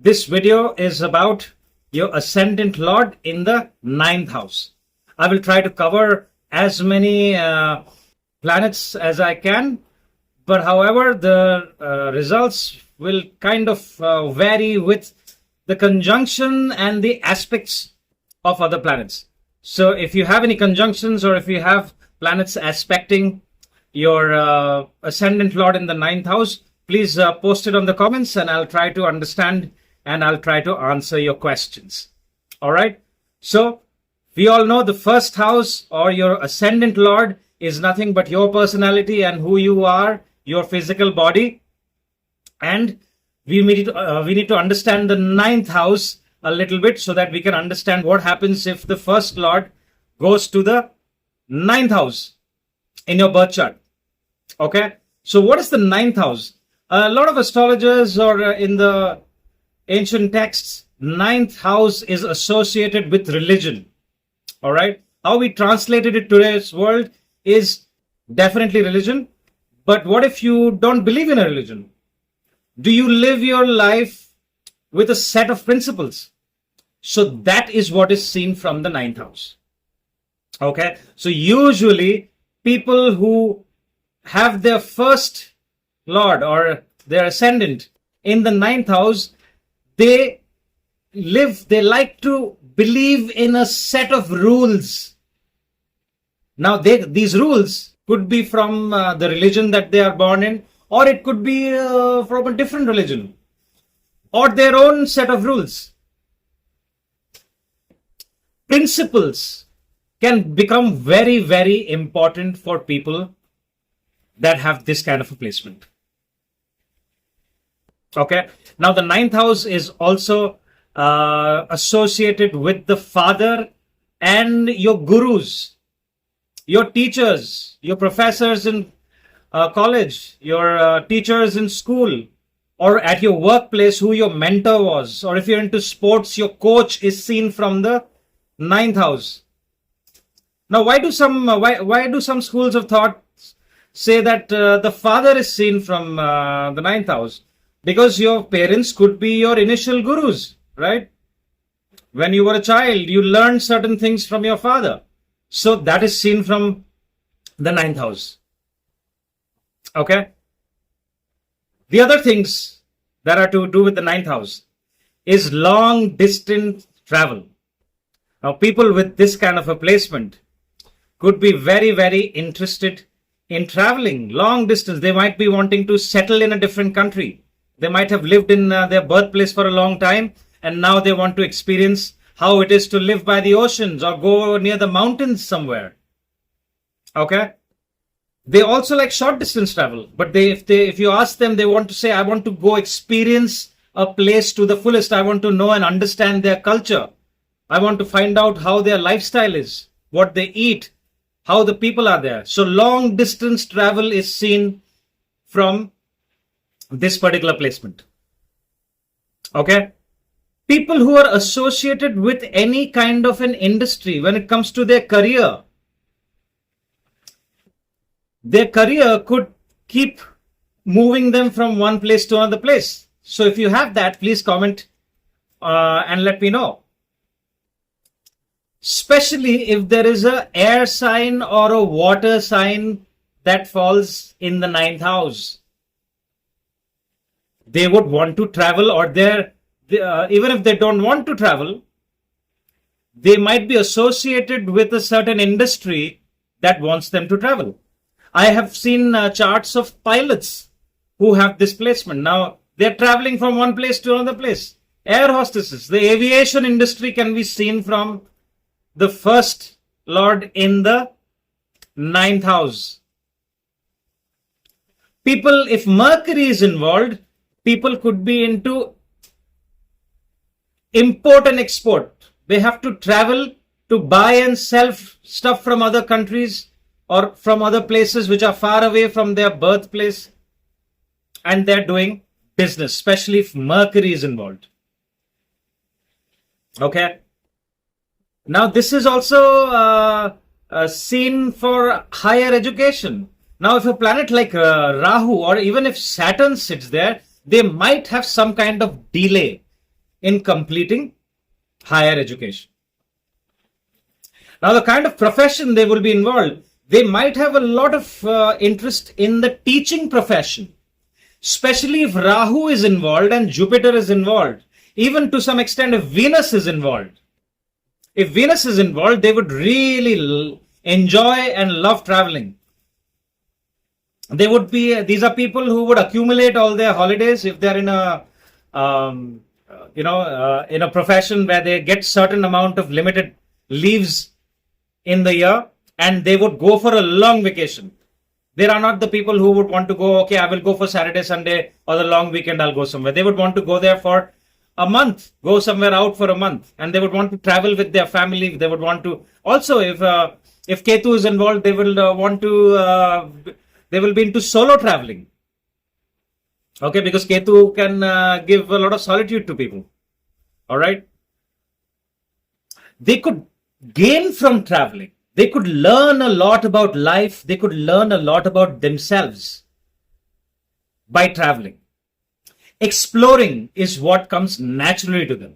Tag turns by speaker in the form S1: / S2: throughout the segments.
S1: This video is about your Ascendant Lord in the 9th house. I will try to cover as many planets as I can, but however, the results will kind of vary with the conjunction and the aspects of other planets. So if you have any conjunctions or if you have planets aspecting your Ascendant Lord in the 9th house, please post it on the comments and I'll try to understand and I'll try to answer your questions. All right. So we all know the first house or your Ascendant Lord is nothing but your personality and who you are, your physical body. And we need to understand the 9th house a little bit so that we can understand what happens if the first Lord goes to the 9th house in your birth chart. Okay. So what is the 9th house? A lot of astrologers or in the ancient texts, 9th house is associated with religion. All right. How we translated it today's world is definitely religion. But what if you don't believe in a religion? Do you live your life with a set of principles? So that is what is seen from the 9th house. Okay. So usually people who have their first Lord or their Ascendant in the 9th house, they like to believe in a set of rules. Now, these rules could be from the religion that they are born in, or it could be from a different religion, or their own set of rules. Principles can become very, very important for people that have this kind of a placement. Okay. Now, the 9th house is also associated with the father and your gurus, your teachers, your professors in college, your teachers in school, or at your workplace, who your mentor was, or if you're into sports, your coach is seen from the 9th house. Now, why do some schools of thought say that the father is seen from the 9th house? Because your parents could be your initial gurus, right? When you were a child, you learned certain things from your father. So that is seen from the 9th house. Okay. The other things that are to do with the 9th house is long distance travel. Now, people with this kind of a placement could be very, very interested in traveling long distance. They might be wanting to settle in a different country. They might have lived in their birthplace for a long time and now they want to experience how it is to live by the oceans or go near the mountains somewhere. Okay. They also like short distance travel, but if you ask them, they want to say, I want to go experience a place to the fullest. I want to know and understand their culture. I want to find out how their lifestyle is, what they eat, how the people are there. So long distance travel is seen from this particular placement. Okay. People who are associated with any kind of an industry when it comes to their career could keep moving them from one place to another place. So if you have that, please comment and let me know. Especially if there is an air sign or a water sign that falls in the 9th house. They would want to travel, or even if they don't want to travel, they might be associated with a certain industry that wants them to travel. I have seen charts of pilots who have this placement. Now, they're traveling from one place to another place. Air hostesses, the aviation industry can be seen from the first Lord in the 9th house. People, if Mercury is involved, people could be into import and export. They have to travel to buy and sell stuff from other countries or from other places which are far away from their birthplace, and they're doing business, especially if Mercury is involved. Okay. Now, this is also seen for higher education. Now, if a planet like Rahu or even if Saturn sits there, they might have some kind of delay in completing higher education. Now, the kind of profession they will be involved, they might have a lot of interest in the teaching profession, especially if Rahu is involved and Jupiter is involved, even to some extent if Venus is involved. If Venus is involved, they would really enjoy and love traveling. These are people who would accumulate all their holidays if they're in a in a profession where they get certain amount of limited leaves in the year, and they would go for a long vacation. They are not the people who would want to go, okay, I will go for Saturday, Sunday, or the long weekend, I'll go somewhere. They would want to go there for a month, go somewhere out for a month, and they would want to travel with their family. They would want to, also if Ketu is involved, they will they will be into solo traveling. Okay, because Ketu can give a lot of solitude to people. All right. They could gain from traveling. They could learn a lot about life. They could learn a lot about themselves by traveling. Exploring is what comes naturally to them.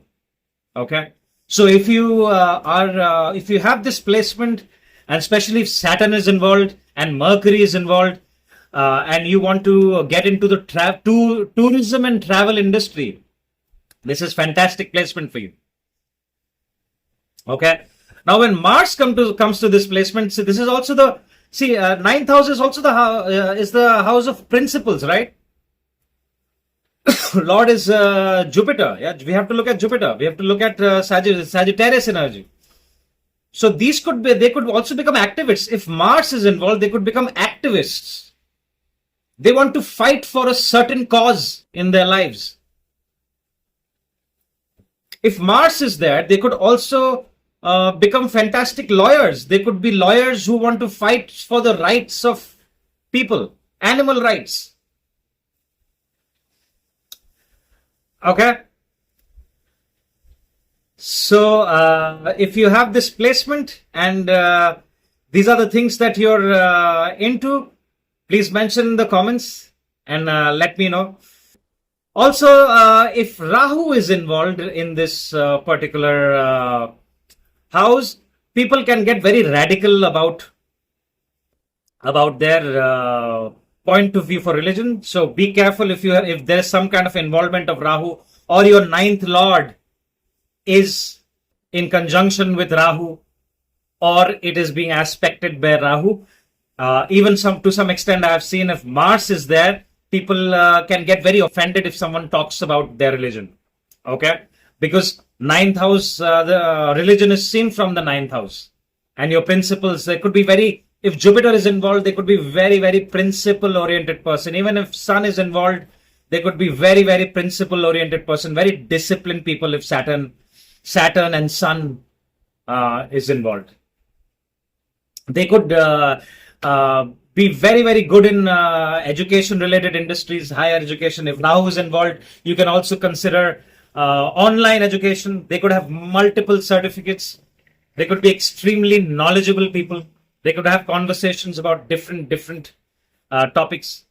S1: Okay. So if you if you have this placement, and especially if Saturn is involved and Mercury is involved, and you want to get into the tourism and travel industry, this is fantastic placement for you. Okay. Now, when Mars comes to this placement, so this is also the ninth house is also the house of principles, right? Lord is Jupiter. Yeah, we have to look at Jupiter. We have to look at Sagittarius energy. So they could also become activists. If Mars is involved, they could become activists. They want to fight for a certain cause in their lives. If Mars is there, they could also become fantastic lawyers. They could be lawyers who want to fight for the rights of people, animal rights. Okay. So if you have this placement and these are the things that you're into, please mention in the comments and let me know. Also, if Rahu is involved in this particular house, people can get very radical about their point of view for religion. So be careful if there's some kind of involvement of Rahu, or your ninth lord is in conjunction with Rahu, or it is being aspected by Rahu. Even to some extent, I have seen if Mars is there, people can get very offended if someone talks about their religion. Okay, because ninth house, the religion is seen from the ninth house, and your principles, they could be very. If Jupiter is involved, they could be very, very principle-oriented person. Even if Sun is involved, they could be very, very principle-oriented person, very disciplined people if Saturn and Sun is involved. They could be very, very good in education-related industries, higher education. If Rahu is involved, you can also consider online education. They could have multiple certificates. They could be extremely knowledgeable people. They could have conversations about different topics.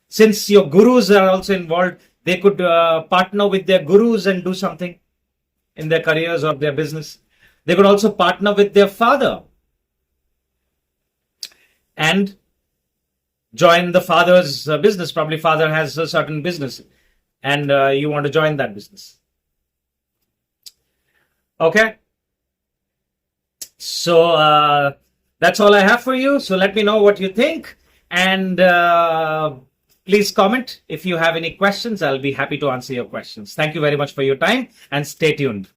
S1: Since your gurus are also involved, they could partner with their gurus and do something in their careers or their business. They could also partner with their father and join the father's business. Probably father has a certain business and you want to join that business. Okay. So that's all I have for you. So let me know what you think, and please comment if you have any questions. I'll be happy to answer your questions. Thank you very much for your time, and stay tuned.